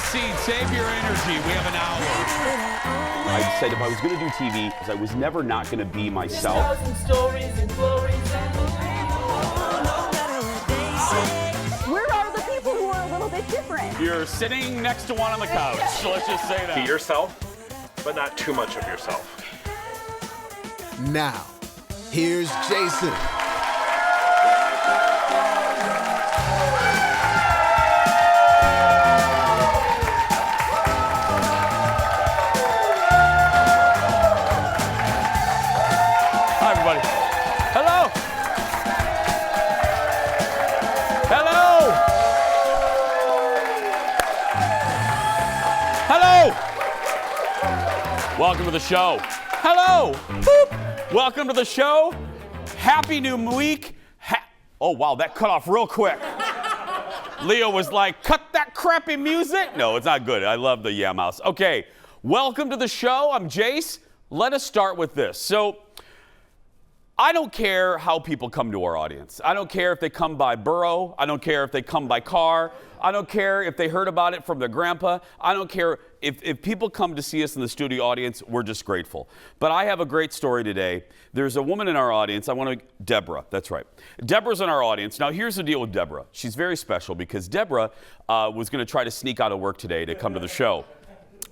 a seat. Save your energy. We have an hour. I said if I was going to do TV, I was never not going to be myself. Where are the people who are a little bit different? You're sitting next to one on the couch. Let's just say that. Be yourself, but not too much of yourself. Now, here's Jason. Hi, everybody. Hello. Hello. Hello. Welcome to the show. Hello. Boop. Welcome to the show. Happy new week. Oh, wow, that cut off real quick. Leo was like, cut that crappy music. No, it's not good. I love the Yeah Mouse. Okay, welcome to the show. I'm Jace. Let us start with this. So, I don't care how people come to our audience. I don't care if they come by burro. I don't care if they come by car. I don't care if they heard about it from their grandpa. I don't care if people come to see us in the studio audience. We're just grateful. But I have a great story today. There's a woman in our audience. Deborah, that's right. Deborah's in our audience. Now, here's the deal with Deborah. She's very special because Deborah was going to try to sneak out of work today to come to the show.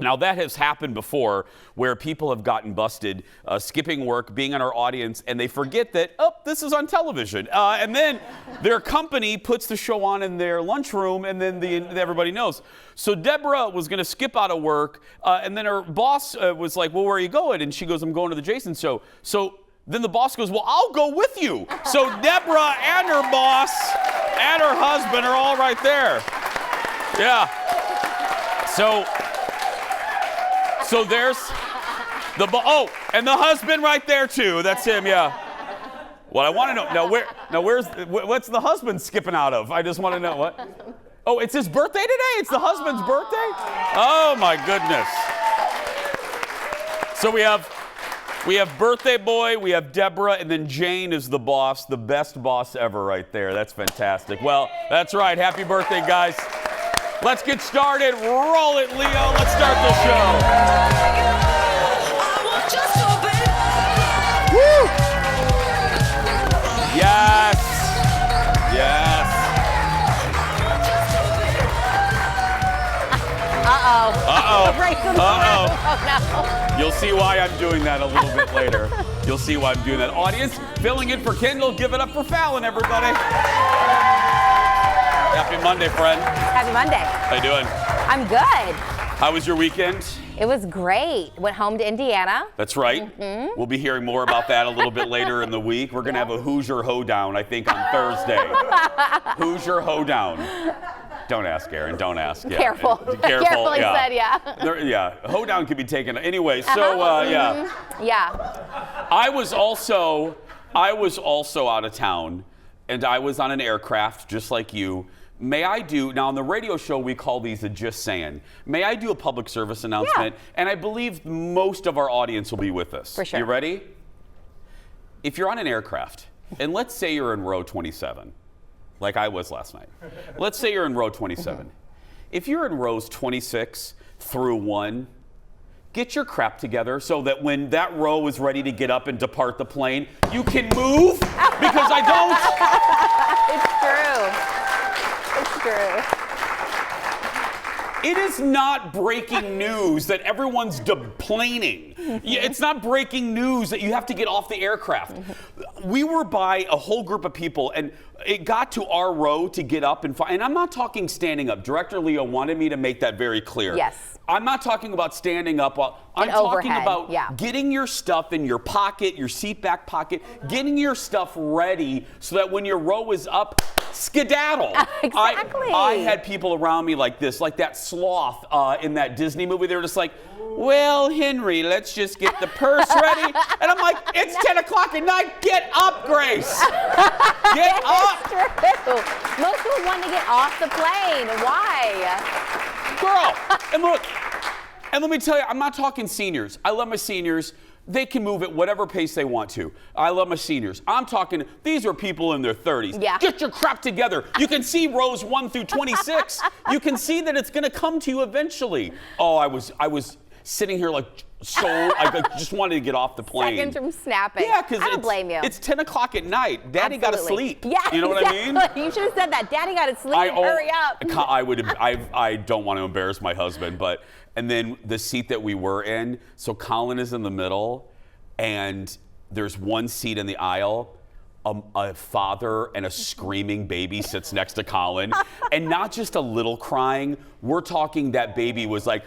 Now, that has happened before where people have gotten busted skipping work, being in our audience, and they forget that, oh, this is on television. And then their company puts the show on in their lunchroom, and then everybody knows. So Deborah was going to skip out of work, and then her boss was like, well, where are you going? And she goes, I'm going to the Jason show. So then the boss goes, well, I'll go with you. So Deborah and her boss and her husband are all right there. Yeah. So there's and the husband right there too. That's him, yeah. What I want to know what's the husband skipping out of? I just want to know what. Oh, it's his birthday today? It's the husband's birthday? Oh my goodness. So we have birthday boy, we have Deborah, and then Jane is the boss, the best boss ever right there. That's fantastic. Well, that's right. Happy birthday, guys. Let's get started. Roll it, Leo. Let's start the show. Woo! Yes. Yes. Uh-oh. Uh-oh. You'll see why I'm doing that a little bit later. You'll see why I'm doing that. Audience, filling in for Kendall. Give it up for Falen, everybody. Happy Monday, friend. Happy Monday. How you doing? I'm good. How was your weekend? It was great. Went home to Indiana. That's right. Mm-hmm. We'll be hearing more about that a little bit later in the week. We're going to have a Hoosier Hoedown, I think, on Thursday. Hoosier Hoedown. Don't ask, Aaron. Don't ask. Yeah. Careful. Careful, he said, yeah. Yeah. Hoedown could be taken. Anyway, so, yeah. Yeah. I was also out of town, and I was on an aircraft, just like you. May I do, now on the radio show we call these a just saying, may I do a public service announcement? Yeah. And I believe most of our audience will be with us. For sure. You ready? If you're on an aircraft, and let's say you're in row 27, like I was last night. Let's say you're in row 27. If you're in rows 26 through 1, get your crap together so that when that row is ready to get up and depart the plane, you can move, because I don't. It's true. It's true. It is not breaking news that everyone's deplaning. It's not breaking news that you have to get off the aircraft. We were by a whole group of people, and it got to our row to get up and I'm not talking standing up. Director Leo wanted me to make that very clear. Yes. I'm not talking about standing up. I'm talking about getting your stuff in your pocket, your seat back pocket, getting your stuff ready so that when your row is up, skedaddle. Exactly. I had people around me like this, like that sloth in that Disney movie. They were just like, well, Henry, let's just get the purse ready. And I'm like, it's 10 o'clock at night. Get up, Grace. Get up. It's true. Most people want to get off the plane. Why? Girl, and look, and let me tell you, I'm not talking seniors. I love my seniors. they can move at whatever pace they want to. I love my seniors. I'm talking, these are people in their 30s. Yeah. Get your crap together. You can see rows 1 through 26. You can see that it's going to come to you eventually. Oh, I was sitting here like I just wanted to get off the plane. Seconds from snapping. Yeah, because I don't blame you. It's 10 o'clock at night. Daddy got to sleep. Yeah, you know exactly. what I mean? You should have said that. Daddy got to sleep. Hurry up. I don't want to embarrass my husband, and then the seat that we were in, so Colin is in the middle, and there's one seat in the aisle. A father and a screaming baby sits next to Colin, and not just a little crying. We're talking that baby was like,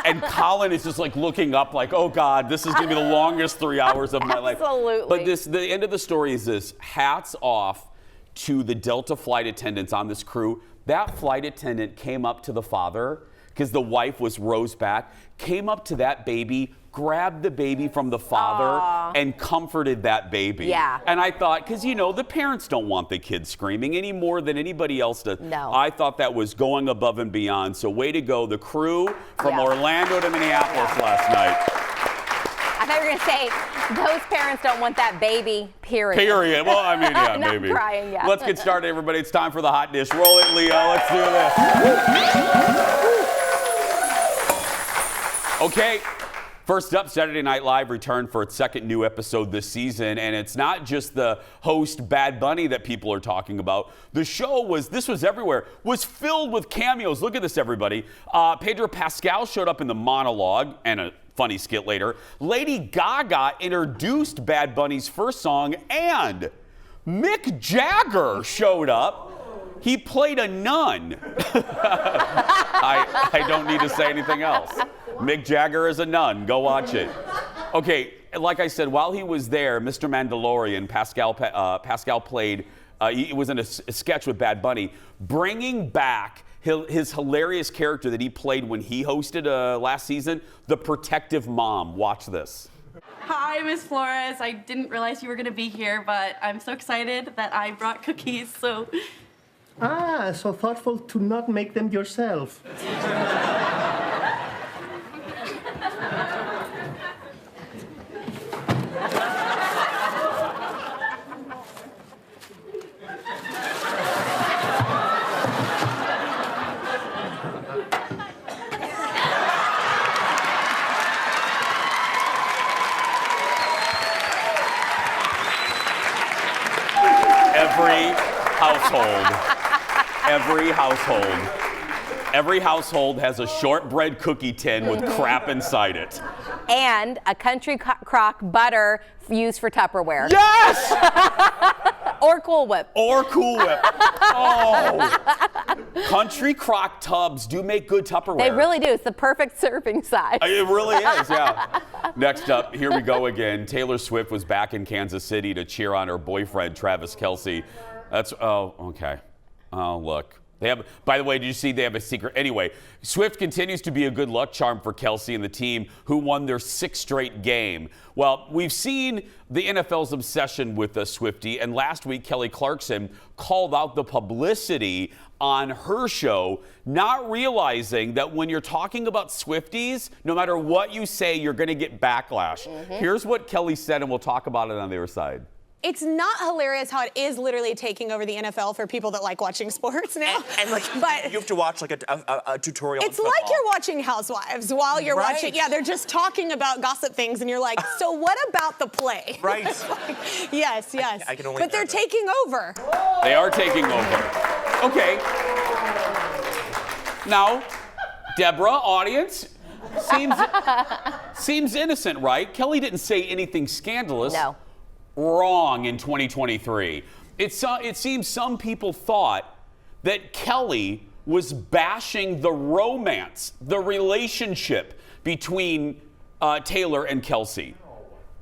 and Colin is just like looking up like, oh God, this is gonna be the longest 3 hours of my life. Absolutely. But the end of the story is this: hats off to the Delta flight attendants on this crew. That flight attendant came up to the father, because the wife was rows back, came up to that baby, grabbed the baby from the father, and comforted that baby. Yeah. And I thought, because the parents don't want the kids screaming any more than anybody else does. No. I thought that was going above and beyond. So way to go, the crew from Orlando to Minneapolis last night. I thought you were going to say, those parents don't want that baby, period. Period. Well, I mean, yeah, Not maybe. crying, yeah. Let's get started, everybody. It's time for the hot dish. Roll it, Leo. Let's do this. Okay. First up, Saturday Night Live returned for its second new episode this season, and it's not just the host Bad Bunny that people are talking about. The show was everywhere, was filled with cameos. Look at this, everybody. Pedro Pascal showed up in the monologue and a funny skit later. Lady Gaga introduced Bad Bunny's first song, and Mick Jagger showed up. He played a nun. I don't need to say anything else. Mick Jagger is a nun. Go watch it. Okay, like I said, while he was there, Mr. Mandalorian, Pascal played, he was in a sketch with Bad Bunny, bringing back his hilarious character that he played when he hosted last season, the protective mom. Watch this. Hi, Miss Flores. I didn't realize you were going to be here, but I'm so excited that I brought cookies, so... Ah, so thoughtful to not make them yourself. Every household has a shortbread cookie tin with crap inside it. And a country crock butter used for Tupperware. Yes! Or Cool Whip. Oh! Country crock tubs do make good Tupperware. They really do. It's the perfect serving size. It really is, yeah. Next up, here we go again. Taylor Swift was back in Kansas City to cheer on her boyfriend, Travis Kelce. Okay. Oh, look. By the way, did you see they have a secret? Anyway, Swift continues to be a good luck charm for Kelce and the team, who won their 6th straight game. Well, we've seen the NFL's obsession with the Swiftie, and last week Kelly Clarkson called out the publicity on her show, not realizing that when you're talking about Swifties, no matter what you say, you're going to get backlash. Here's what Kelly said, and we'll talk about it on the other side. It's not hilarious how it is literally taking over the NFL for people that like watching sports now. And like, but you have to watch like a tutorial. It's like you're watching Housewives while you're watching. Yeah, they're just talking about gossip things, and you're like, so what about the play? Right. Like, yes. I can only. But they're taking over. They are taking over. Okay. Now, Deborah, audience, seems innocent, right? Kelly didn't say anything scandalous. No. Wrong in 2023. It seems some people thought that Kelly was bashing the romance, the relationship between Taylor and Kelce.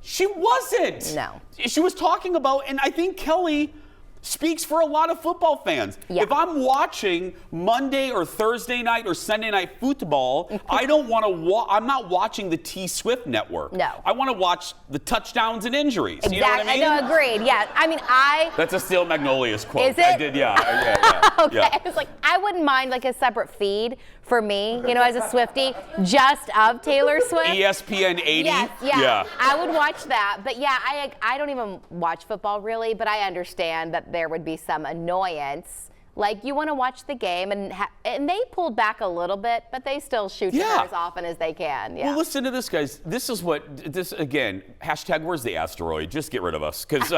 She wasn't. No. She was talking about, and I think Kelly speaks for a lot of football fans. Yeah. If I'm watching Monday or Thursday night or Sunday night football, I don't want to I'm not watching the T-Swift network. No. I want to watch the touchdowns and injuries. Exactly. You know what I mean? No, agreed. Yeah. I mean, That's a Steel Magnolias quote. Is it? I did, yeah. Okay. Yeah. I was like, I wouldn't mind like a separate feed for me, you know, as a Swiftie, just of Taylor Swift. ESPN 80? Yes, yeah. Yeah. I would watch that. But yeah, I don't even watch football really, but I understand that there would be some annoyance. Like, you want to watch the game, and they pulled back a little bit, but they still shoot to her as often as they can. Yeah. Well, listen to this, guys. This is again, hashtag where's the asteroid? Just get rid of us. Because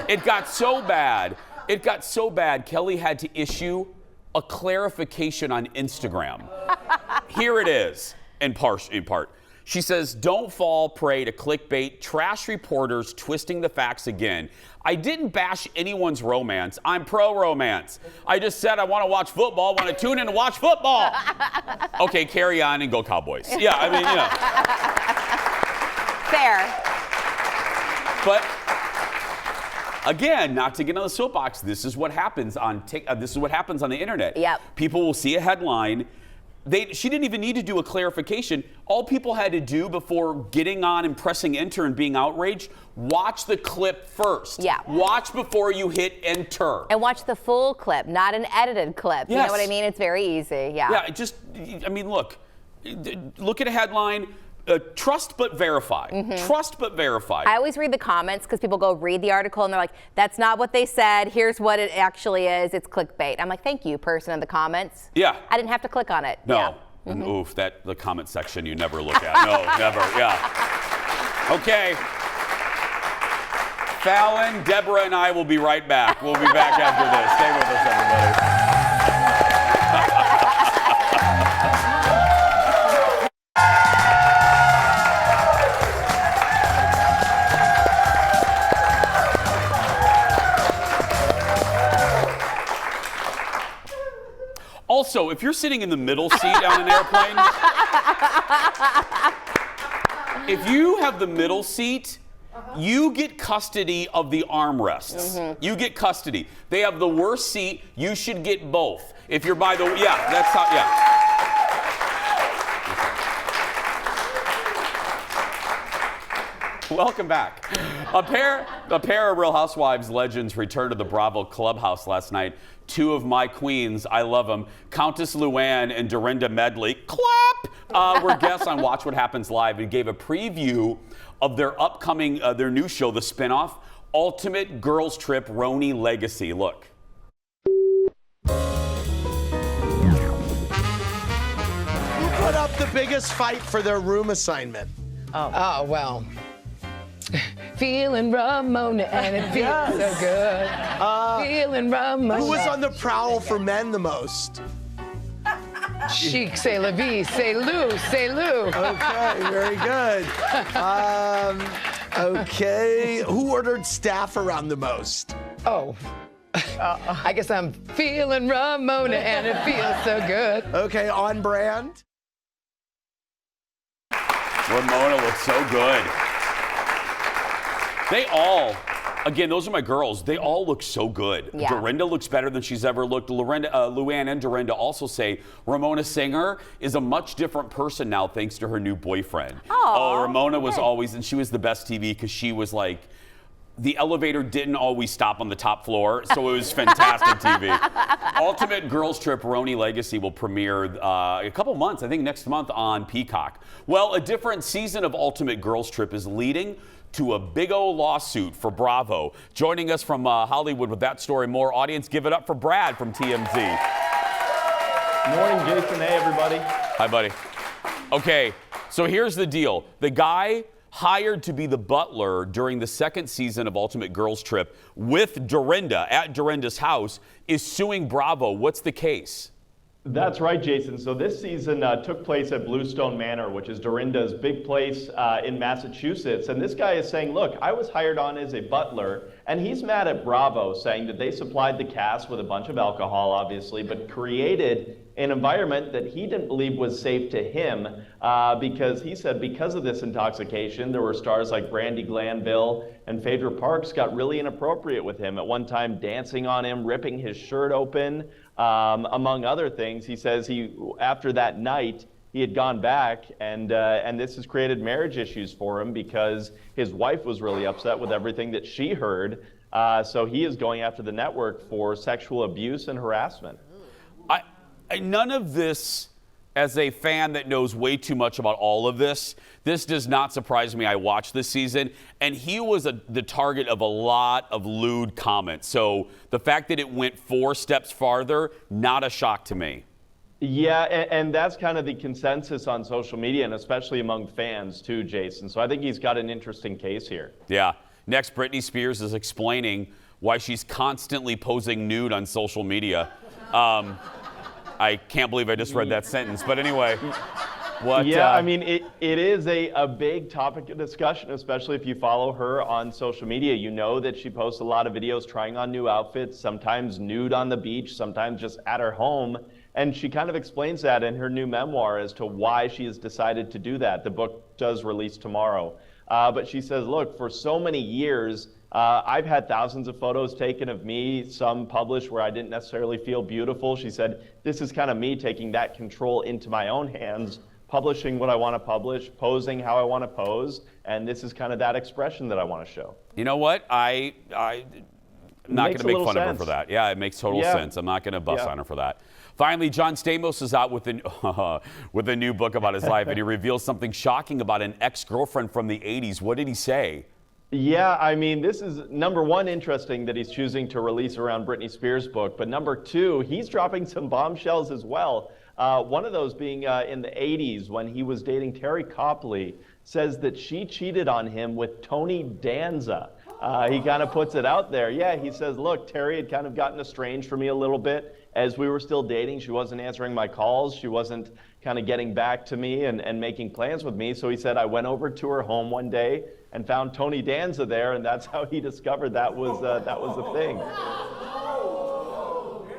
it got so bad. It got so bad, Kelly had to issue a clarification on Instagram. Here it is, in part. She says, don't fall prey to clickbait, trash reporters twisting the facts again. I didn't bash anyone's romance. I'm pro-romance. I just said I want to watch football, want to tune in to watch football. Okay, carry on and go Cowboys. Yeah, I mean, yeah. Fair. But again, not to get on the soapbox, this is what happens on the internet. Yep. People will see a headline. She didn't even need to do a clarification. All people had to do before getting on and pressing enter and being outraged, watch the clip first. Yeah. Watch before you hit enter. And watch the full clip, not an edited clip. Yes. You know what I mean? It's very easy. Yeah. Yeah, I mean, look at a headline. Trust but verify. Trust but verify. I always read the comments because people go read the article and they're like, that's not what they said. Here's what it actually is. It's clickbait. I'm like, thank you, person in the comments. Yeah. I didn't have to click on it. No. Yeah. And oof, the comment section you never look at. No, never. Yeah. Okay. Falen, Deborah, and I will be right back. We'll be back after this. Stay with us, everybody. Also, if you're sitting in the middle seat on an airplane, if you have the middle seat, you get custody of the armrests. You get custody. They have the worst seat. You should get both. If you're by the, yeah, that's how, yeah. Welcome back. A pair of Real Housewives legends returned to the Bravo Clubhouse last night. Two of my queens, I love them, Countess Luann and Dorinda Medley, clap, were guests on Watch What Happens Live and gave a preview of their upcoming, their new show, the spinoff, Ultimate Girls Trip Roni Legacy. Look. Who put up the biggest fight for their room assignment? Oh, well. Feeling Ramona and it feels so good. Feeling Ramona. Who was on the prowl for men the most? Chic, c'est la vie, c'est Lou, c'est Lou. Okay, very good. Okay, who ordered staff around the most? Oh, I guess I'm feeling Ramona and it feels so good. Okay, on brand. Ramona looks so good. They all, again, those are my girls. They all look so good. Yeah. Dorinda looks better than she's ever looked. Luann and Dorinda also say Ramona Singer is a much different person now thanks to her new boyfriend. Oh, Ramona was always, and she was the best TV because she was like, the elevator didn't always stop on the top floor, so it was fantastic TV. Ultimate Girls Trip Roni Legacy will premiere a couple months, I think next month on Peacock. Well, a different season of Ultimate Girls Trip is leading to a big old lawsuit for Bravo. Joining us from Hollywood with that story, more audience, give it up for Brad from TMZ. Morning, Jason. Hey, everybody. Hi, buddy. Okay, so here's the deal. The guy hired to be the butler during the second season of Ultimate Girls Trip with Dorinda at Dorinda's house is suing Bravo. What's the case? That's right, Jason. So this season took place at Bluestone Manor, which is Dorinda's big place in Massachusetts. And this guy is saying, look, I was hired on as a butler, and he's mad at Bravo, saying that they supplied the cast with a bunch of alcohol, obviously, but created an environment that he didn't believe was safe to him because he said because of this intoxication, there were stars like Brandi Glanville and Phaedra Parks got really inappropriate with him. At one time, dancing on him, ripping his shirt open, among other things. He says after that night, he had gone back and this has created marriage issues for him because his wife was really upset with everything that she heard. So he is going after the network for sexual abuse and harassment. None of this as a fan that knows way too much about all of this, this does not surprise me. I watched this season, and he was the target of a lot of lewd comments. So the fact that it went 4 steps farther, not a shock to me. Yeah, and that's kind of the consensus on social media, and especially among fans too, Jason. So I think he's got an interesting case here. Yeah. Next, Britney Spears is explaining why she's constantly posing nude on social media. I can't believe I just read that sentence. But anyway, what? Yeah, I mean, it is a big topic of discussion, especially if you follow her on social media. You know that she posts a lot of videos trying on new outfits, sometimes nude on the beach, sometimes just at her home. And she kind of explains that in her new memoir as to why she has decided to do that. The book does release tomorrow. But she says, look, for so many years, I've had thousands of photos taken of me, some published where I didn't necessarily feel beautiful. She said, this is kind of me taking that control into my own hands, publishing what I want to publish, posing how I want to pose, and this is kind of that expression that I want to show. You know what? I'm not going to make fun of her for that. Yeah, it makes total sense. I'm not going to bust on her for that. Finally, John Stamos is out with a new book about his life, and he reveals something shocking about an ex-girlfriend from the 80s. What did he say? Yeah, I mean, this is, number one, interesting that he's choosing to release around Britney Spears' book, but number two, he's dropping some bombshells as well. One of those being in the 80s when he was dating Terry Copley, says that she cheated on him with Tony Danza. He kind of puts it out there. Yeah, he says, look, Terry had kind of gotten estranged from me a little bit as we were still dating. She wasn't answering my calls. She wasn't kind of getting back to me and making plans with me. So he said, I went over to her home one day and found Tony Danza there, and that's how he discovered that was the thing.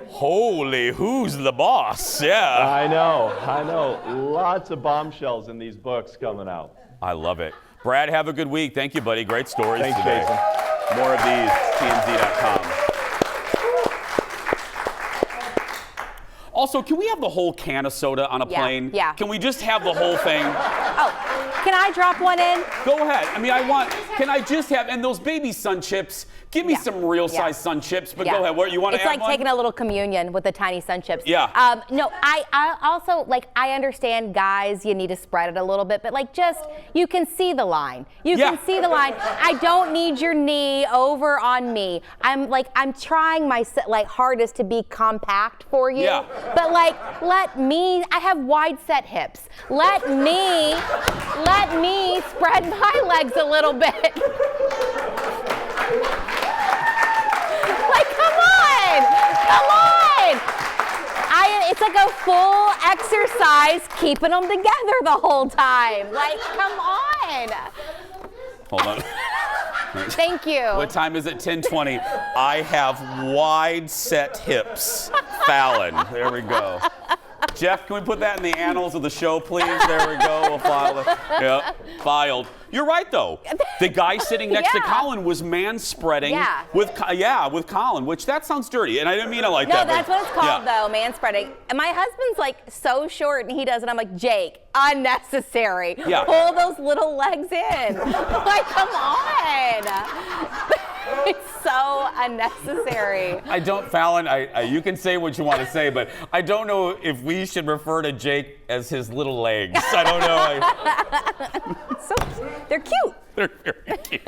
Holy, who's the boss? Yeah. I know. Lots of bombshells in these books coming out. I love it. Brad, have a good week. Thank you, buddy. Great stories Thanks, today. Jason. More of these, TMZ.com. Also, can we have the whole can of soda on a plane? Yeah. Can we just have the whole thing? Oh, can I drop one in? Go ahead. I mean, can I just have, and those baby Sun Chips, give me some real size Sun Chips, but go ahead. What, you want to add one? It's like taking a little communion with the tiny Sun Chips. Yeah. No, I also, like, I understand, guys, you need to spread it a little bit, but like, just, you can see the line. You can see the line. I don't need your knee over on me. I'm trying my hardest to be compact for you. Yeah. But like, I have wide set hips. Let me spread my legs a little bit. Like, come on! It's like a full exercise keeping them together the whole time. Like, come on. Hold on. Thank you. What time is it? 10:20. I have wide set hips. Falen. There we go. Jeff, can we put that in the annals of the show, please? There we go. We'll file it. Yep, filed. You're right, though. The guy sitting next to Colin was man-spreading with Colin, which that sounds dirty, and I didn't mean it like that. No, that's what it's called, though, man-spreading. And my husband's like so short, and he does it. I'm like, Jake, unnecessary. Yeah. Pull those little legs in. Like, come on. It's so unnecessary. I don't, Falen, you can say what you want to say, but I don't know if we should refer to Jake as his little legs. I don't know. They're cute. They're very cute.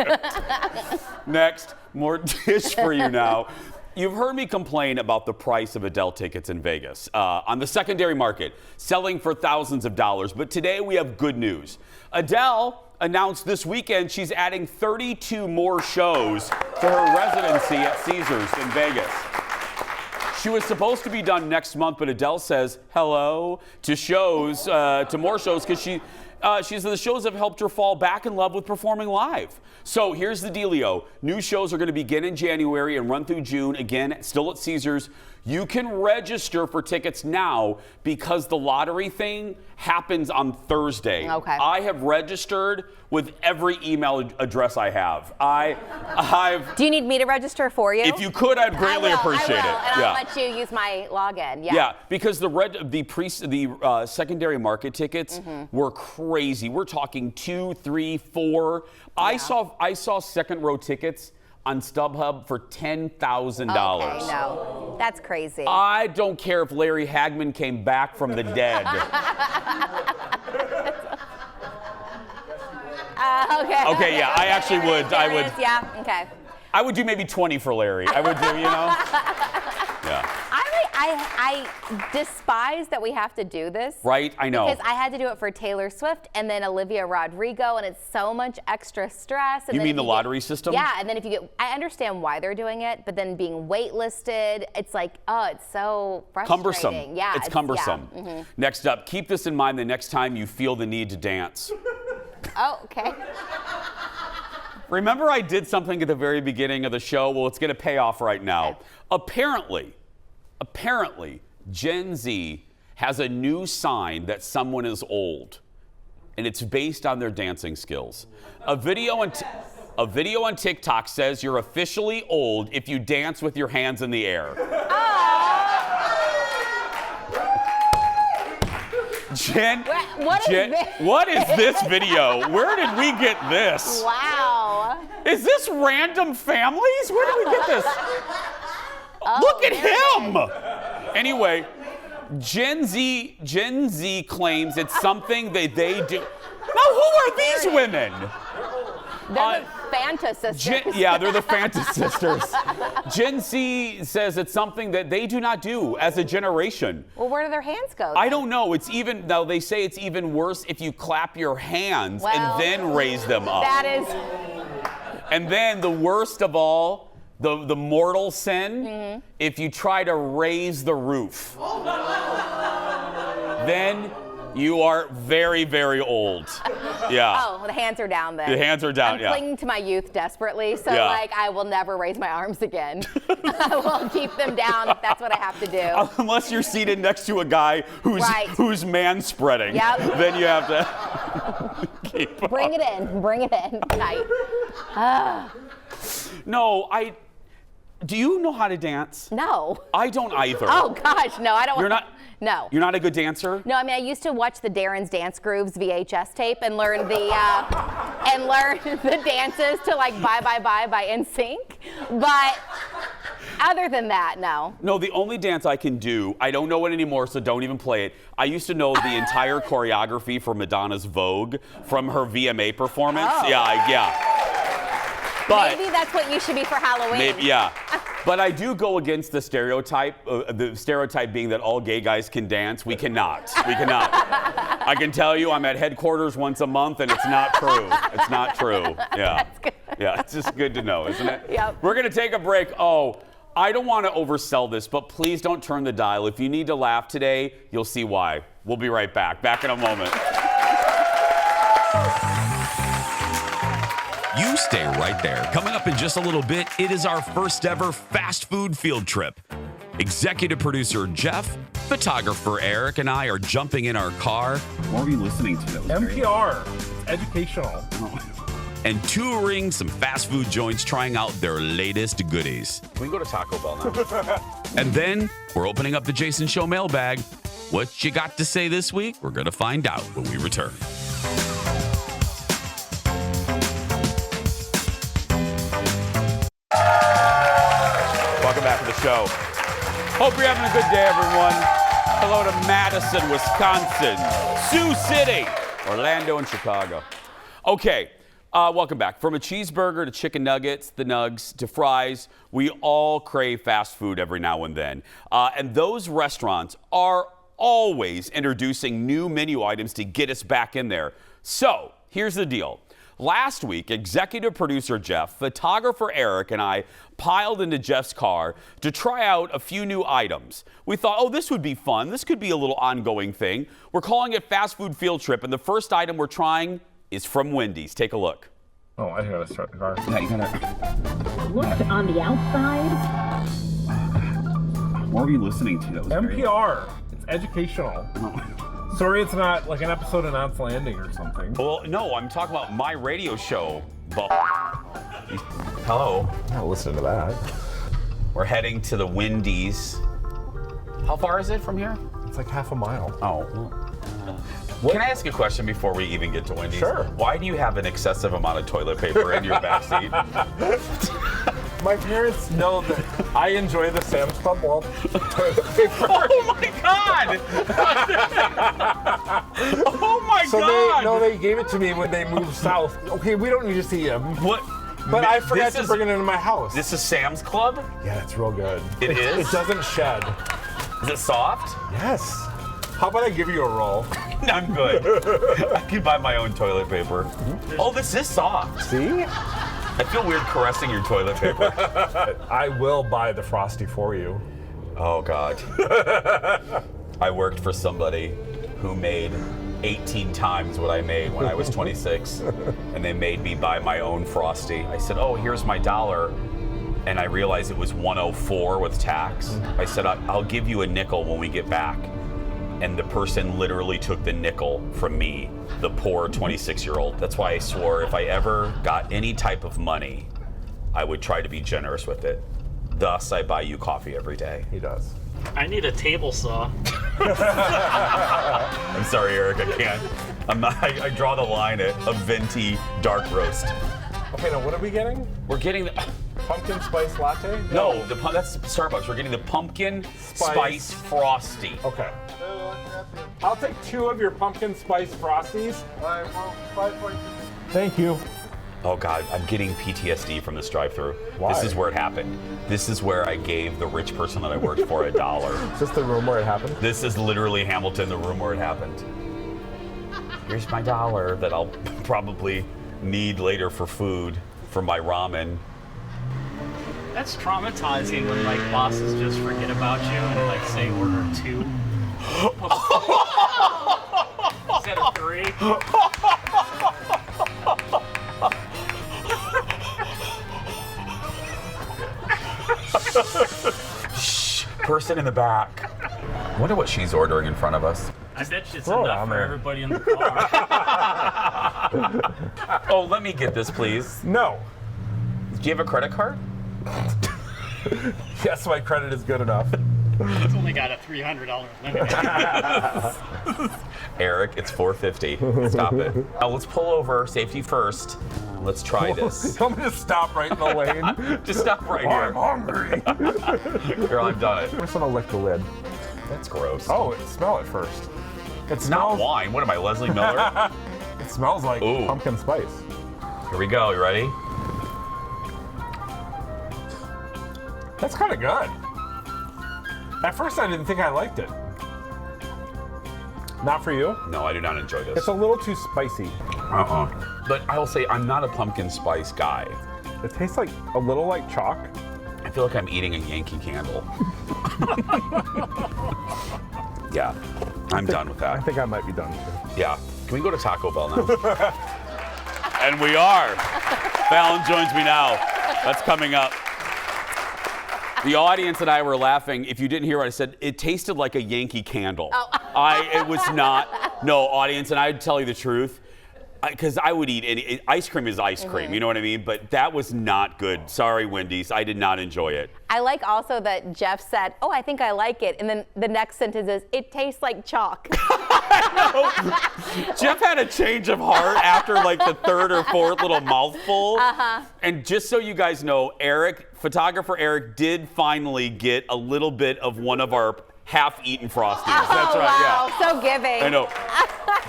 Next, more dish for you now. You've heard me complain about the price of Adele tickets in Vegas on the secondary market, selling for thousands of dollars. But today we have good news. Adele announced this weekend she's adding 32 more shows to her residency at Caesars in Vegas. She was supposed to be done next month, but Adele says hello to shows, to more shows, because she says the shows have helped her fall back in love with performing live. So here's the dealio. New shows are going to begin in January and run through June, again, still at Caesars. You can register for tickets now because the lottery thing happens on Thursday. Okay. I have registered with every email address I have. Do you need me to register for you? If you could, I'd greatly appreciate it. And I'll let you use my login. Yeah, because the secondary market tickets were crazy. We're talking 2, 3, 4. Yeah. I saw second row tickets on StubHub for $10,000. Okay, no. That's crazy. I don't care if Larry Hagman came back from the dead. Okay. Okay, yeah, I actually would. I would. Yeah. Okay. I would do maybe 20 for Larry. I would do, you know. Yeah. I despise that we have to do this. Right, I know. Because I had to do it for Taylor Swift and then Olivia Rodrigo, and it's so much extra stress. And You then mean the lottery system? Yeah, and then if you get, I understand why they're doing it, but then being waitlisted, it's like, oh, it's so frustrating. Cumbersome. Yeah, it's cumbersome. Yeah. Mm-hmm. Next up, keep this in mind the next time you feel the need to dance. Oh, okay. Remember I did something at the very beginning of the show? Well, it's going to pay off right now. Okay. Apparently, Gen Z has a new sign that someone is old, and it's based on their dancing skills. A video on TikTok says you're officially old if you dance with your hands in the air. Jen, what is this video? Where did we get this? Wow. Is this Random Families? Where did we get this? Oh, look at him! Anyway, Gen Z claims it's something that they do. Now, who are these women? They're the Fanta sisters. They're the Fanta sisters. Gen Z says it's something that they do not do as a generation. Well, where do their hands go? I don't know. Now they say it's even worse if you clap your hands and then raise them up. That is. And then the worst of all, the mortal sin, if you try to raise the roof. Then you are very, very old. Yeah. Oh, the hands are down then. The hands are down, I'm clinging to my youth desperately, so I will never raise my arms again. I will keep them down if that's what I have to do. Unless you're seated next to a guy who's man-spreading. Yep. Then you have to keep Bring it in tight. No, do you know how to dance? No. I don't either. Oh gosh, no, I don't. You're not. No. You're not a good dancer? No, I mean I used to watch the Darren's Dance Grooves VHS tape and learn the dances to like Bye Bye Bye by NSYNC. But other than that, no. No, the only dance I can do, I don't know it anymore, so don't even play it. I used to know the entire choreography for Madonna's Vogue from her VMA performance. Oh. Yeah. But maybe that's what you should be for Halloween. Maybe, yeah. But I do go against the stereotype being that all gay guys can dance. We cannot. I can tell you I'm at headquarters once a month, and it's not true. It's not true. Yeah. That's good. Yeah, it's just good to know, isn't it? Yep. We're going to take a break. Oh, I don't want to oversell this, but please don't turn the dial. If you need to laugh today, you'll see why. We'll be right back. Back in a moment. You stay right there. Coming up in just a little bit, it is our first ever fast food field trip. Executive producer Jeff, photographer Eric, and I are jumping in our car. What were you listening to? NPR. It's educational. And touring some fast food joints, trying out their latest goodies. Can we go to Taco Bell now? And then we're opening up the Jason Show mailbag. What you got to say this week? We're going to find out when we return. Welcome back to the show. Hope you're having a good day, everyone. Hello to Madison, Wisconsin, Sioux City, Orlando, and Chicago. Okay, welcome back. From a cheeseburger to chicken nuggets, the nugs, to fries, we all crave fast food every now and then. And those restaurants are always introducing new menu items to get us back in there. So, here's the deal. Last week, executive producer Jeff, photographer Eric, and I piled into Jeff's car to try out a few new items. We thought, oh, this would be fun. This could be a little ongoing thing. We're calling it Fast Food Field Trip, and the first item we're trying is from Wendy's. Take a look. Oh, I gotta start the car. Yeah, you gotta. Look on the outside. What were you listening to? That was NPR. It's educational. Sorry, it's not like an episode of Knots Landing or something. Well, no, I'm talking about my radio show. Hello. I'll listen to that. We're heading to the Wendy's. How far is it from here? It's like half a mile. Oh. Can I ask a question before we even get to Wendy's? Sure. Why do you have an excessive amount of toilet paper in your backseat? My parents know that I enjoy the Sam's Club toilet paper. Oh my God! Oh my God! They gave it to me when they moved south. Okay, we don't need to see them. What? But I forgot to bring it into my house. This is Sam's Club? Yeah, it's real good. It is? It doesn't shed. Is it soft? Yes. How about I give you a roll? I'm good. I can buy my own toilet paper. Oh, this is soft. See? I feel weird caressing your toilet paper. I will buy the Frosty for you. Oh, God. I worked for somebody who made 18 times what I made when I was 26, and they made me buy my own Frosty. I said, oh, here's my $1, and I realized it was $1.04 with tax. I said, I'll give you a nickel when we get back. And the person literally took the nickel from me, the poor 26-year-old. That's why I swore if I ever got any type of money, I would try to be generous with it. Thus, I buy you coffee every day. He does. I need a table saw. I'm sorry, Eric, I can't. I draw the line at a venti dark roast. Okay, now what are we getting? We're getting the pumpkin spice latte? No, that's Starbucks. We're getting the pumpkin spice frosty. Okay. I'll take 2 of your pumpkin spice frosties. Thank you. Oh God, I'm getting PTSD from this drive-thru. Why? This is where it happened. This is where I gave the rich person that I worked for $1. Is this the room where it happened? This is literally Hamilton, the room where it happened. Here's my $1 that I'll probably need later for food, for my ramen. That's traumatizing when like bosses just forget about you and like say order 2 instead of 3. Shh, person in the back. I wonder what she's ordering in front of us. I bet you it's enough for everybody in the car. Oh, let me get this, please. No. Do you have a credit card? Yes, my credit is good enough. It's only got a $300 limit. Eric, it's $450. Stop it. Now let's pull over, safety first. Let's try this. You want me to stop right in the lane? Just stop right here. I'm hungry. Here, I've done it. I just want to lick the lid. That's gross. Oh, smell it first. It's not wine. What am I, Leslie Miller? It smells like pumpkin spice. Here we go. You ready? That's kind of good. At first, I didn't think I liked it. Not for you? No, I do not enjoy this. It's a little too spicy. But I will say, I'm not a pumpkin spice guy. It tastes like a little like chalk. I feel like I'm eating a Yankee Candle. Yeah, I'm done with that. I think I might be done too. Yeah. Can we go to Taco Bell now? And we are. Fallon joins me now. That's coming up. The audience and I were laughing. If you didn't hear what I said, it tasted like a Yankee Candle. Oh. It was not. No, audience, and I'd tell you the truth. Because I would eat any. Ice cream is ice cream, you know what I mean? But that was not good. Sorry, Wendy's. I did not enjoy it. I like also that Jeff said, oh, I think I like it. And then the next sentence is, it tastes like chalk. Jeff had a change of heart after like the 3rd or 4th little mouthful. And just so you guys know, Eric, photographer Eric, did finally get a little bit of one of our half-eaten Frosties. That's right, wow, yeah. so giving. I know.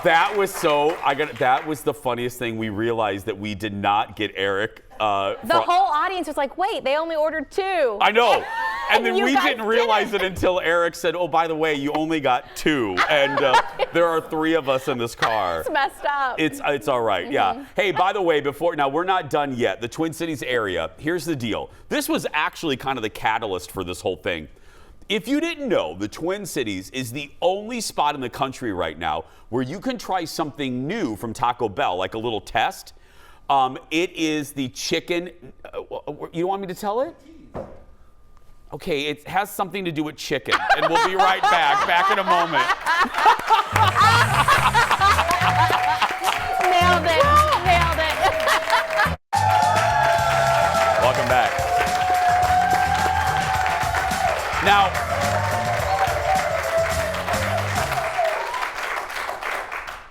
That was the funniest thing. We realized that we did not get Eric. The whole audience was like, wait, they only ordered 2. I know. And then You we guys didn't realize it until Eric said, oh, by the way, you only got 2. And there are 3 of us in this car. It's messed up. It's all right, yeah. Hey, by the way, now we're not done yet. The Twin Cities area, here's the deal. This was actually kind of the catalyst for this whole thing. If you didn't know, the Twin Cities is the only spot in the country right now where you can try something new from Taco Bell, like a little test. It is the chicken. You want me to tell it? Okay, it has something to do with chicken, and we'll be right back. Back in a moment. Nailed it. Nailed it. Welcome back. Now,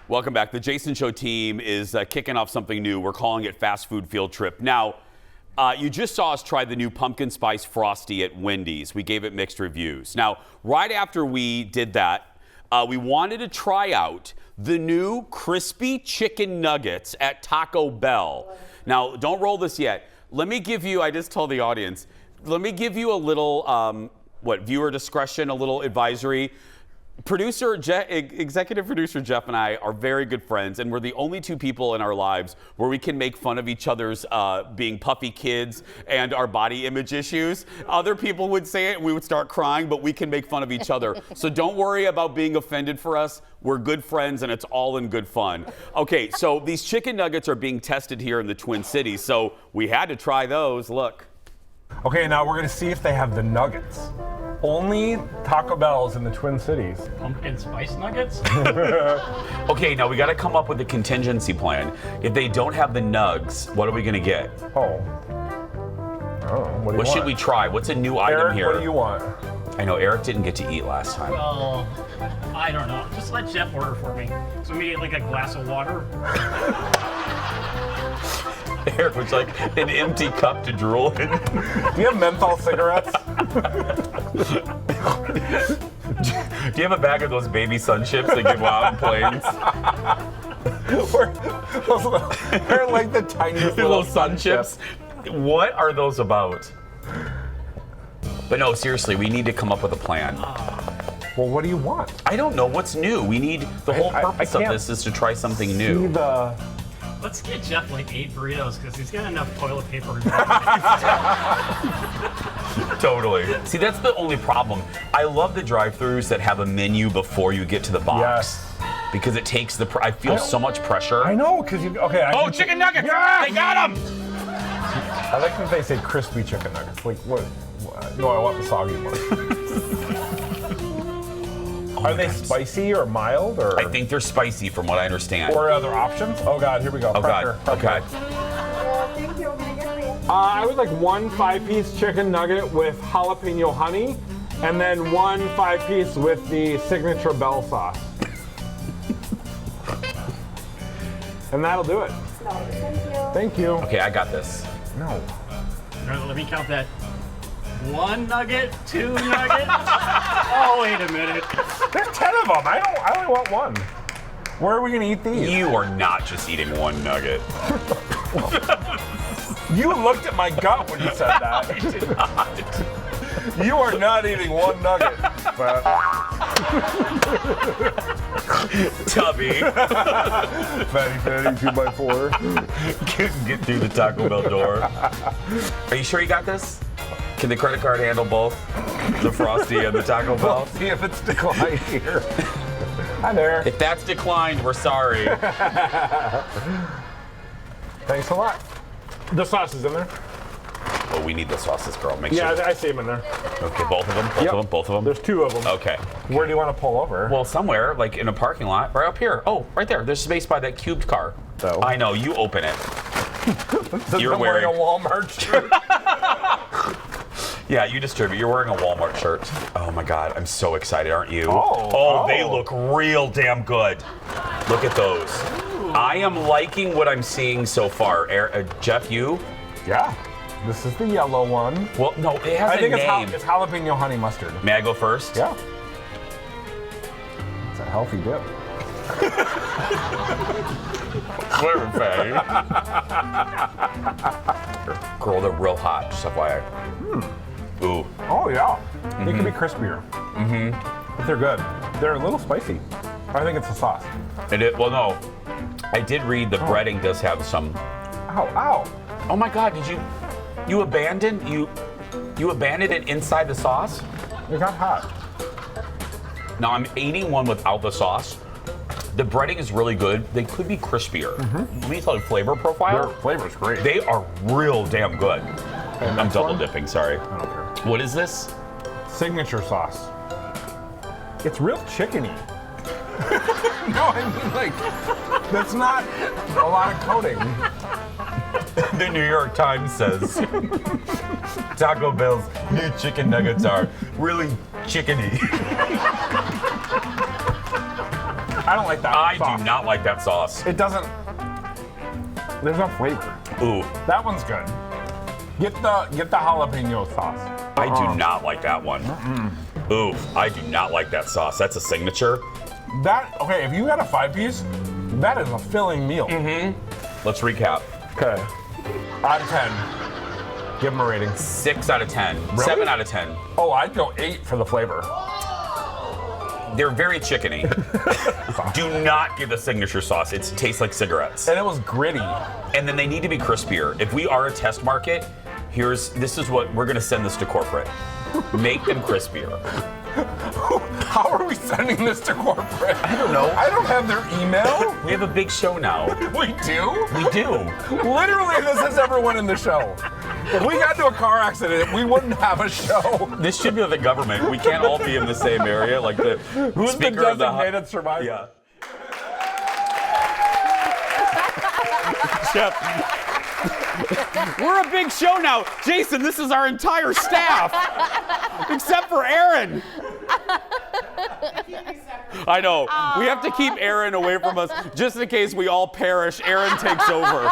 welcome back. The Jason Show team is kicking off something new. We're calling it Fast Food Field Trip. Now, You just saw us try the new pumpkin spice Frosty at Wendy's. We gave it mixed reviews. Now, right after we did that, we wanted to try out the new crispy chicken nuggets at Taco Bell. Now, don't roll this yet. Let me give you, I just told the audience, let me give you a little, viewer discretion, a little advisory. Executive producer Jeff and I are very good friends, and we're the only two people in our lives where we can make fun of each other's being puffy kids and our body image issues. Other people would say it and we would start crying, but we can make fun of each other. So don't worry about being offended for us. We're good friends and it's all in good fun. Okay, so these chicken nuggets are being tested here in the Twin Cities, so we had to try those. Look. Okay, now we're gonna see if they have the nuggets. Only Taco Bell's in the Twin Cities. Pumpkin spice nuggets? Okay, now we got to come up with a contingency plan. If they don't have the nugs, what are we going to get? Oh. What should we try? What's a new item Eric, here? what do you want? I know Eric didn't get to eat last time. Well, I don't know. Just let Jeff order for me. So maybe like a glass of water. Eric was like an empty cup to drool in. Do you have menthol cigarettes? Do you have a bag of those baby sun chips they give out in planes? They're like the tiniest little sun chips. What are those about? But no, seriously, we need to come up with a plan. Well, what do you want? I don't know. What's new? We need, the whole purpose of this is to try something new. Let's get Jeff like 8 burritos because he's got enough toilet paper. Totally. See, that's the only problem. I love the drive-thrus that have a menu before you get to the box. Yes. Because it takes I feel so much pressure. I know, because you, chicken nuggets! Yeah! They got them! I like that they say crispy chicken nuggets. Like, what? No, I want the soggy one. Are they spicy or mild? Or? I think they're spicy from what I understand. Or other options? Oh God, here we go. Oh Pressure. God, okay. I would like one 5-piece chicken nugget with jalapeno honey, and then one 5-piece with the signature Bell sauce. And that'll do it. Thank you. Okay, I got this. No. Let me count that. 1 nugget, 2 nuggets. Oh, wait a minute. There's 10 of them. I only want one. Where are we gonna eat these? You are not just eating one nugget. You looked at my gut when you said that. I did not. You are not eating one nugget. But... Tubby. Fatty 2x4. Get through the Taco Bell door. Are you sure you got this? Can the credit card handle both? The Frosty and the Taco Bell? See if it's declined here. Hi there. If that's declined, we're sorry. Thanks a lot. The sauce is in there. Oh, we need the sauces, girl. Make Yeah, sure. I see them in there. Okay, both of them? Both of them? There's 2 of them. Okay. Where do you want to pull over? Well, somewhere, like in a parking lot, right up here. Oh, right there. There's space by that cubed car. So. I know, you open it. You're wearing a Walmart shirt. Yeah, you distribute. You're wearing a Walmart shirt. Oh my God, I'm so excited, aren't you? Oh, they look real damn good. Look at those. I am liking what I'm seeing so far. Jeff, you? Yeah. This is the yellow one. Well, no, it has I think a name. it's jalapeno honey mustard. May I go first? Yeah. It's a healthy dip. Perfect. Girl, they're real hot, just FYI. Ooh. Oh, yeah. They can be crispier. But they're good. They're a little spicy. I think it's the sauce. Well, no. I did read the breading does have some. Ow, ow. Oh my God, did you abandon it inside the sauce? It got hot. Now I'm eating one without the sauce. The breading is really good. They could be crispier. Let me tell you, flavor profile. Their flavor's great. They are real damn good. I'm double dipping, sorry. I don't care. What is this? Signature sauce. It's real chickeny. No, I mean, like, that's not a lot of coating. The New York Times says Taco Bell's new chicken nuggets are really chickeny. I don't like that I sauce. do not like that sauce. It doesn't, there's no flavor. Ooh. That one's good. Get the jalapeno sauce. I do not like that one. Ooh, I do not like that sauce. That's a signature. Okay, if you had a 5-piece, that is a filling meal. Let's recap. Okay. Out of 10. Give them a rating. 6 out of 10. Really? 7 out of 10. Oh, I'd go 8 for the flavor. They're very chickeny. Do not give the signature sauce. It tastes like cigarettes. And it was gritty. And then they need to be crispier. If we are a test market, this is what we're gonna send this to corporate. Make them crispier. How are we sending this to corporate? I don't know. I don't have their email. We have a big show now. We do? We do. Literally, this is everyone in the show. If we got into a car accident, we wouldn't have a show. This should be the government. We can't all be in the same area. Like the Who's speaker the of the designated survivor? Yeah. Jeff, we're a big show now. Jason, this is our entire staff, except for Aaron. I know. We have to keep Aaron away from us just in case we all perish. Aaron takes over.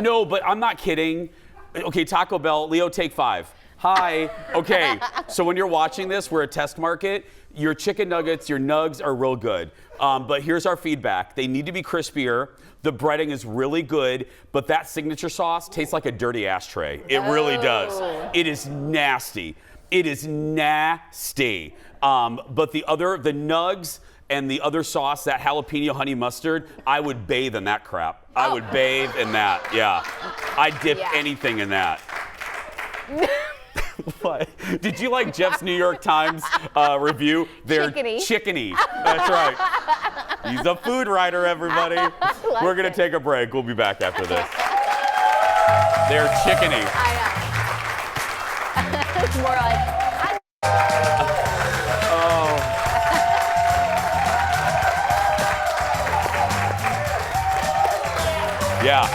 No, but I'm not kidding. Okay, Taco Bell, Leo, take 5. Hi. Okay, so when you're watching this, we're a test market. Your chicken nuggets, your nugs are real good. But here's our feedback. They need to be crispier. The breading is really good, but that signature sauce tastes like a dirty ashtray. It really does. It is nasty. It is nasty. But the nugs and the other sauce, that jalapeno honey mustard, I would bathe in that crap. I would bathe in that, yeah. I'd dip anything in that. What? Did you like Jeff's New York Times review? They're chickeny. That's right. He's a food writer, everybody. We're going to take a break. We'll be back after this. They're chickeny. It's more like... Yeah.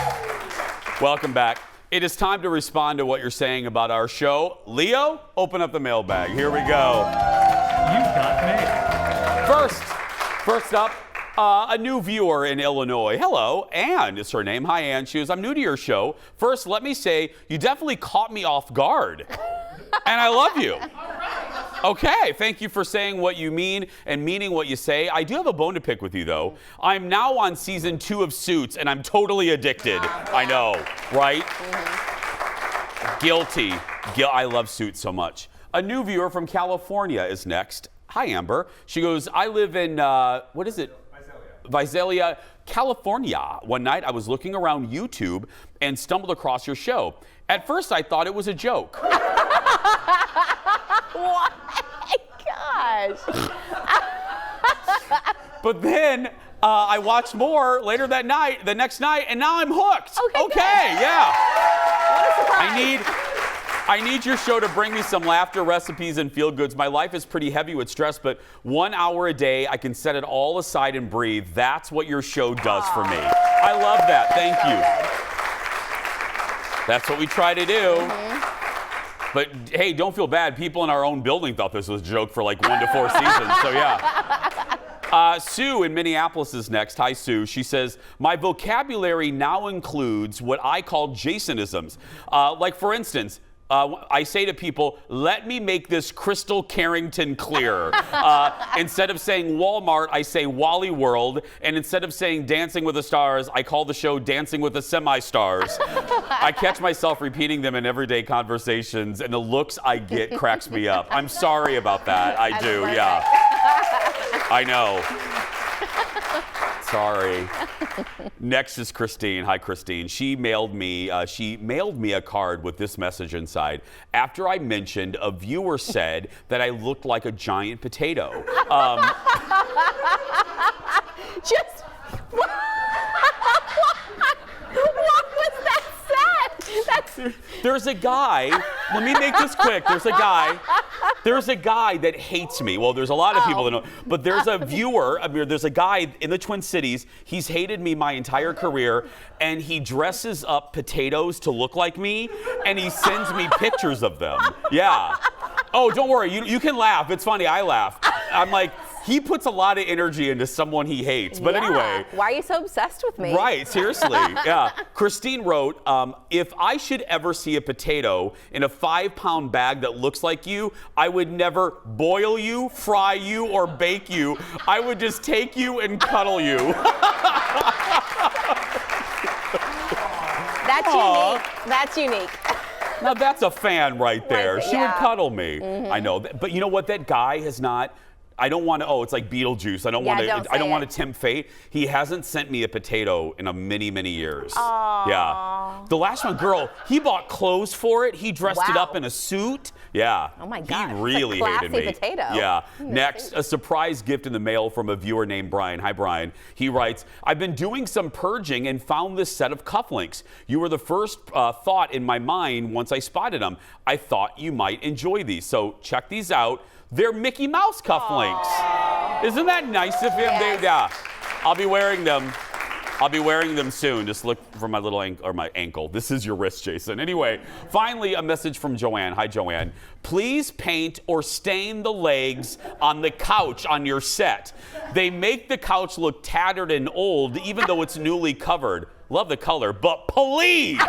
Welcome back. It is time to respond to what you're saying about our show. Leo, open up the mailbag. Here we go. You got me. First up, a new viewer in Illinois. Hello, Ann is her name. Hi, Ann. She goes, I'm new to your show. First, let me say, you definitely caught me off guard. And I love you. Okay, thank you for saying what you mean and meaning what you say. I do have a bone to pick with you, though. I'm now on season 2 of Suits, and I'm totally addicted. I know, right? Guilty. I love Suits so much. A new viewer from California is next. Hi, Amber. She goes, I live in, what is it? Visalia, California. One night, I was looking around YouTube and stumbled across your show. At first, I thought it was a joke. Oh my gosh. But then I watched more later that night, the next night, and now I'm hooked. Okay, yeah. What a surprise. I need your show to bring me some laughter, recipes, and feel goods. My life is pretty heavy with stress, but 1 hour a day, I can set it all aside and breathe. That's what your show does for me. I love that. Thank you. That's what we try to do. But hey, don't feel bad. People in our own building thought this was a joke for like 1 to 4 seasons, so yeah. Sue in Minneapolis is next. Hi, Sue. She says, my vocabulary now includes what I call Jasonisms. Like, for instance, I say to people, let me make this crystal Carrington clear. Instead of saying Walmart, I say Wally World. And instead of saying Dancing with the Stars, I call the show Dancing with the Semi-Stars. I catch myself repeating them in everyday conversations, and the looks I get cracks me up. I'm sorry about that. I do, yeah. I know. Sorry. Next is Christine. Hi, Christine. She mailed me a card with this message inside. After I mentioned, a viewer said that I looked like a giant potato. Just what was that said? There's a guy. Let me make this quick. There's a guy that hates me. Well, there's a lot of people that know, but there's a viewer. I mean, there's a guy in the Twin Cities. He's hated me my entire career, and he dresses up potatoes to look like me, and he sends me pictures of them. Yeah. Oh, don't worry. You can laugh. It's funny. I laugh. I'm like, he puts a lot of energy into someone he hates. But anyway. Why are you so obsessed with me? Right, seriously. Yeah. Christine wrote, if I should ever see a potato in a 5-pound bag that looks like you, I would never boil you, fry you, or bake you. I would just take you and cuddle you. That's unique. That's unique. Now that's a fan right there. She would cuddle me. I know, but you know what? That guy has not. I don't want to. Oh, it's like Beetlejuice. I don't want to. I don't want to tempt fate. He hasn't sent me a potato in many years. Aww. Yeah. The last one, girl. He bought clothes for it. He dressed it up in a suit. Yeah. Oh my God. He really it's a hated me. potato. Yeah. Next, a surprise gift in the mail from a viewer named Brian. Hi, Brian. He writes, I've been doing some purging and found this set of cufflinks. You were the first thought in my mind once I spotted them. I thought you might enjoy these. So check these out. They're Mickey Mouse cufflinks. Isn't that nice of him? Yes. Yeah. I'll be wearing them. I'll be wearing them soon. Just look for my little my ankle. This is your wrist, Jason. Anyway, finally, a message from Joanne. Hi, Joanne. Please paint or stain the legs on the couch on your set. They make the couch look tattered and old, even though it's newly covered. Love the color, but please.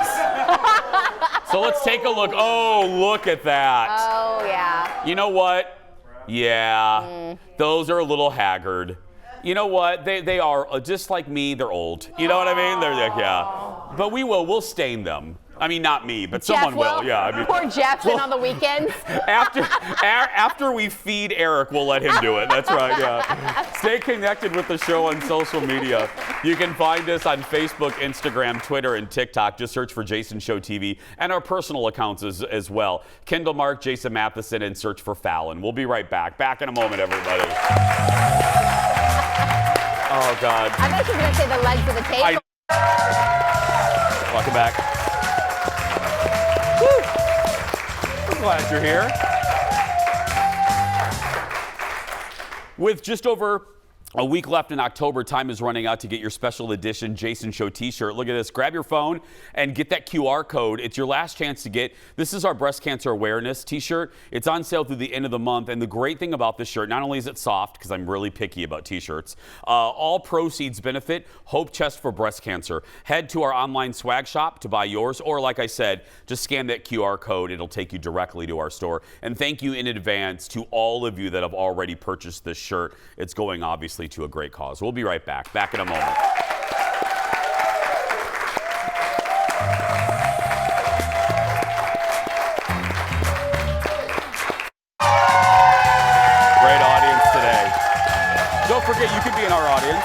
So let's take a look. Oh, look at that. Oh, yeah. You know what? Yeah, those are a little haggard. You know what? They are just like me. They're old. You know what I mean? They're like, yeah. But we'll stain them. I mean, not me, but someone will. Yeah. I mean, poor Jeff's in on the weekends. After we feed Eric, we'll let him do it. That's right. Yeah. Stay connected with the show on social media. You can find us on Facebook, Instagram, Twitter, and TikTok. Just search for Jason Show TV and our personal accounts as well. Kendall Mark, Jason Matheson, and search for Falen. We'll be right back. Back in a moment, everybody. Oh God. I thought you were gonna say the legs of the table. Welcome back. I'm glad you're here. With just over a week left in October, time is running out to get your special edition Jason Show t-shirt. Look at this. Grab your phone and get that QR code. It's your last chance to get. This is our breast cancer awareness t-shirt. It's on sale through the end of the month. And the great thing about this shirt, not only is it soft, because I'm really picky about t-shirts, all proceeds benefit Hope Chest for Breast Cancer. Head to our online swag shop to buy yours. Or like I said, just scan that QR code. It'll take you directly to our store. And thank you in advance to all of you that have already purchased this shirt. It's going obviously to a great cause. We'll be right back. Back in a moment. Great audience today. Don't forget, you can be in our audience.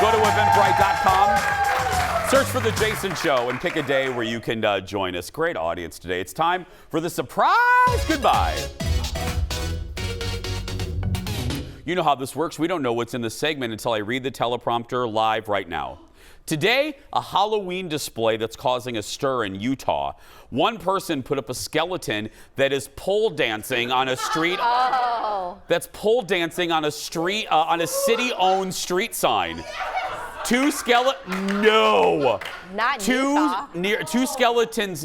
Go to eventbrite.com. Search for The Jason Show and pick a day where you can join us. Great audience today. It's time for the surprise goodbye. You know how this works. We don't know what's in the segment until I read the teleprompter live right now. Today, a Halloween display that's causing a stir in Utah. One person put up a skeleton that is pole dancing on a street. Oh. That's pole dancing on a street, on a city-owned street sign. Two skeletons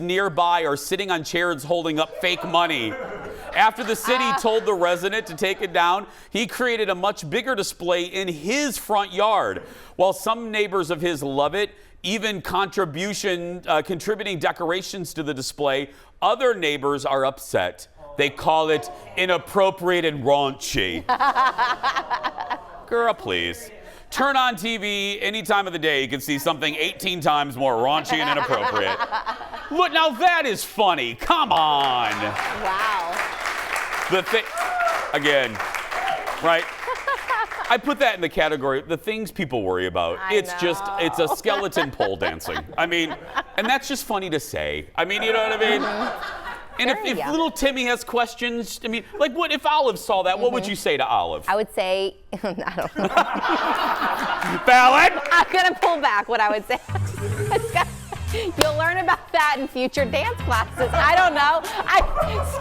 nearby are sitting on chairs holding up fake money. After the city told the resident to take it down, he created a much bigger display in his front yard. While some neighbors of his love it, even contributing decorations to the display, other neighbors are upset. They call it inappropriate and raunchy. Girl, please. Turn on TV any time of the day, you can see something 18 times more raunchy and inappropriate. Look, now that is funny. Come on. Wow. The thing, again, right? I put that in the category, the things people worry about. It's a skeleton pole dancing. I mean, and that's just funny to say. I mean, you know what I mean? And if little Timmy has questions, I mean, like what if Olive saw that, what would you say to Olive? I would say, I don't know. Falen? I'm going to pull back what I would say. You'll learn about that in future dance classes. I don't know. I'm just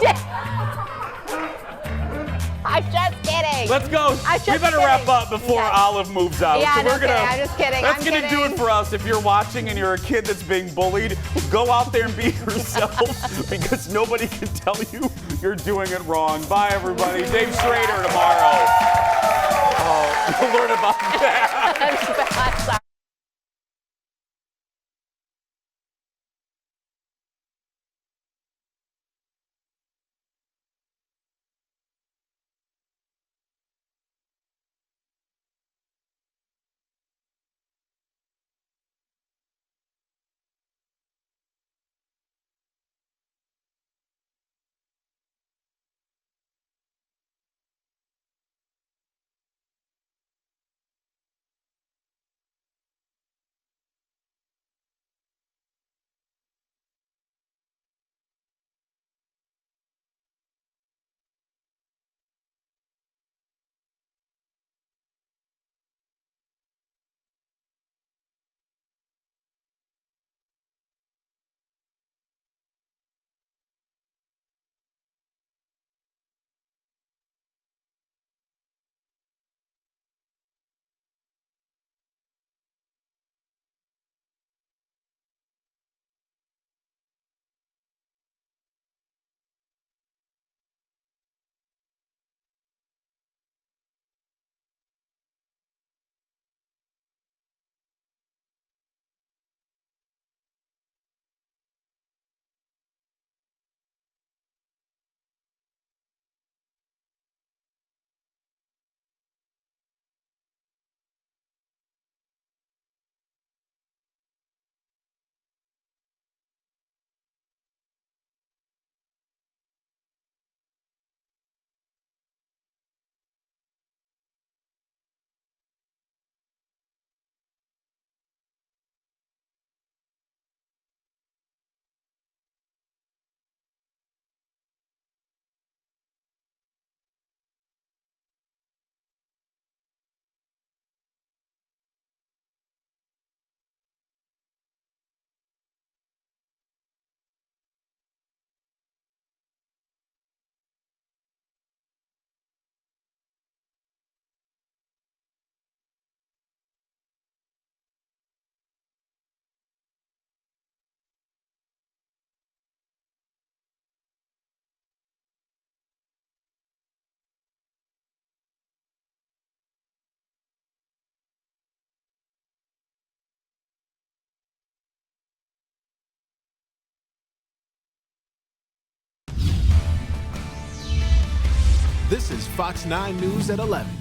kidding. Let's go. We better wrap up before Olive moves out. Yeah, so I'm just kidding. That's going to do it for us. If you're watching and you're a kid that's being bullied, go out there and be yourself because nobody can tell you you're doing it wrong. Bye, everybody. Dave Schrader tomorrow. to learn about that. I'm sorry. This is Fox 9 News at 11.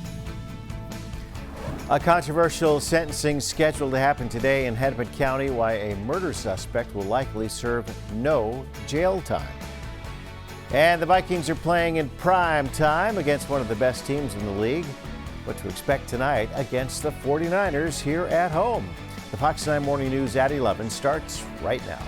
A controversial sentencing scheduled to happen today in Hennepin County, why a murder suspect will likely serve no jail time. And the Vikings are playing in prime time against one of the best teams in the league. What to expect tonight against the 49ers here at home. The Fox 9 Morning News at 11 starts right now.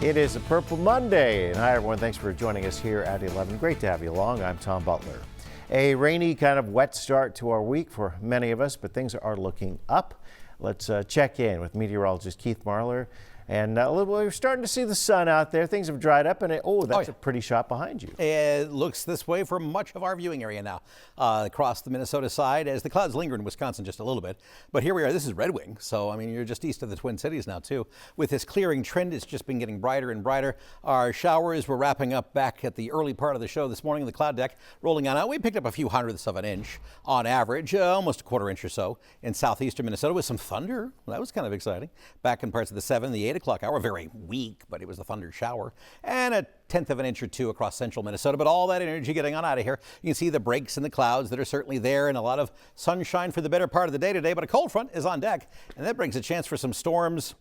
It is a Purple Monday. And hi, everyone. Thanks for joining us here at 11. Great to have you along. I'm Tom Butler. A rainy, kind of wet start to our week for many of us, but things are looking up. Let's check in with meteorologist Keith Marler. And we're starting to see the sun out there. Things have dried up, and that's a pretty shot behind you. It looks this way for much of our viewing area now, across the Minnesota side, as the clouds linger in Wisconsin just a little bit. But here we are. This is Red Wing, so I mean you're just east of the Twin Cities now too. With this clearing trend, it's just been getting brighter and brighter. Our showers were wrapping up back at the early part of the show this morning. The cloud deck rolling on out. We picked up a few hundredths of an inch on average, almost a quarter inch or so in southeastern Minnesota with some thunder. That was kind of exciting. Back in parts of the 7, the 8 o'clock hour, very weak, but it was a thunder shower, and a 1/10 of an inch or two across central Minnesota. But all that energy getting on out of here. You can see the breaks in the clouds that are certainly there, and a lot of sunshine for the better part of the day today. But a cold front is on deck, and that brings a chance for some storms.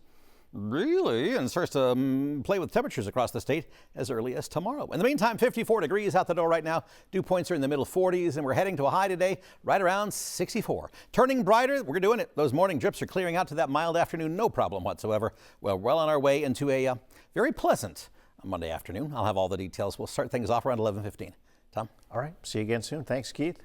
Really, and starts to play with temperatures across the state as early as tomorrow. In the meantime, 54 degrees out the door right now. Dew points are in the middle 40s, and we're heading to a high today right around 64. Turning brighter, we're doing it. Those morning drips are clearing out to that mild afternoon, no problem whatsoever. We're well on our way into a very pleasant Monday afternoon. I'll have all the details. We'll start things off around 11:15. Tom? All right. See you again soon. Thanks, Keith.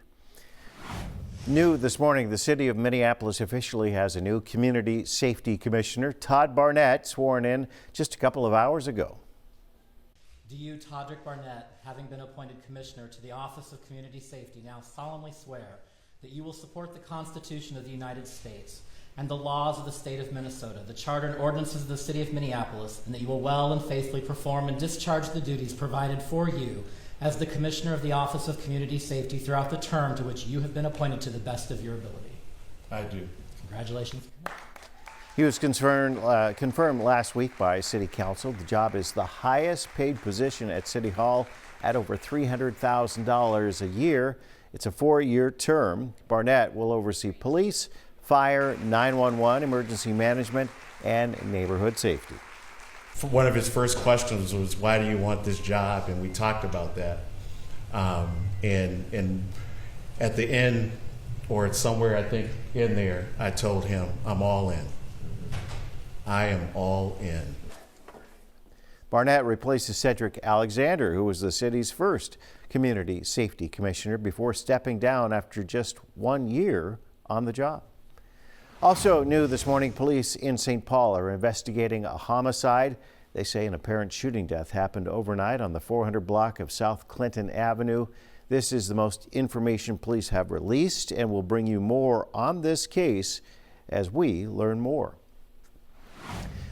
New this morning, the city of Minneapolis officially has a new community safety commissioner. Todd Barnett sworn in just a couple of hours ago. Do you, Toddrick Barnett, having been appointed commissioner to the Office of Community Safety, now solemnly swear that you will support the Constitution of the United States and the laws of the state of Minnesota, the charter and ordinances of the city of Minneapolis, and that you will well and faithfully perform and discharge the duties provided for you as the Commissioner of the Office of Community Safety throughout the term to which you have been appointed to the best of your ability? I do. Congratulations. He was confirmed last week by City Council. The job is the highest paid position at City Hall at over $300,000 a year. It's a 4-year term. Barnett will oversee police, fire, 911, emergency management, and neighborhood safety. One of his first questions was, why do you want this job? And we talked about that. And at the end, or it's somewhere I think in there, I told him, I'm all in. I am all in. Barnett replaces Cedric Alexander, who was the city's first community safety commissioner before stepping down after just 1 year on the job. Also new this morning, police in St. Paul are investigating a homicide. They say an apparent shooting death happened overnight on the 400 block of South Clinton Avenue. This is the most information police have released, and we'll bring you more on this case as we learn more.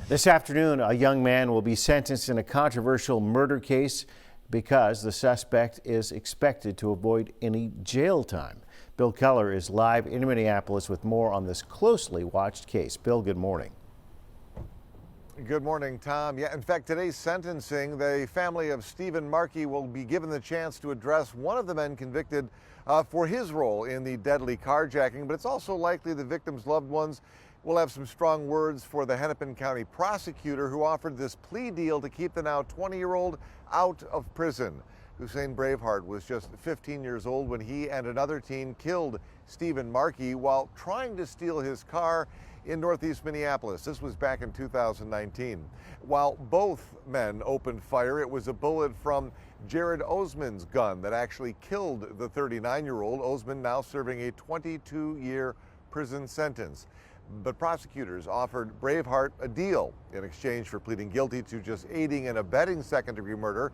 This afternoon, a young man will be sentenced in a controversial murder case because the suspect is expected to avoid any jail time. Bill Keller is live in Minneapolis with more on this closely watched case. Bill, good morning. Good morning, Tom. Yeah, in fact, today's sentencing, the family of Stephen Markey will be given the chance to address one of the men convicted for his role in the deadly carjacking, but it's also likely the victim's loved ones will have some strong words for the Hennepin County prosecutor who offered this plea deal to keep the now 20-year-old out of prison. Hussein Braveheart was just 15 years old when he and another teen killed Stephen Markey while trying to steal his car in northeast Minneapolis. This was back in 2019. While both men opened fire, it was a bullet from Jared Osman's gun that actually killed the 39-year-old. Osman now serving a 22-year prison sentence. But prosecutors offered Braveheart a deal in exchange for pleading guilty to just aiding and abetting second-degree murder.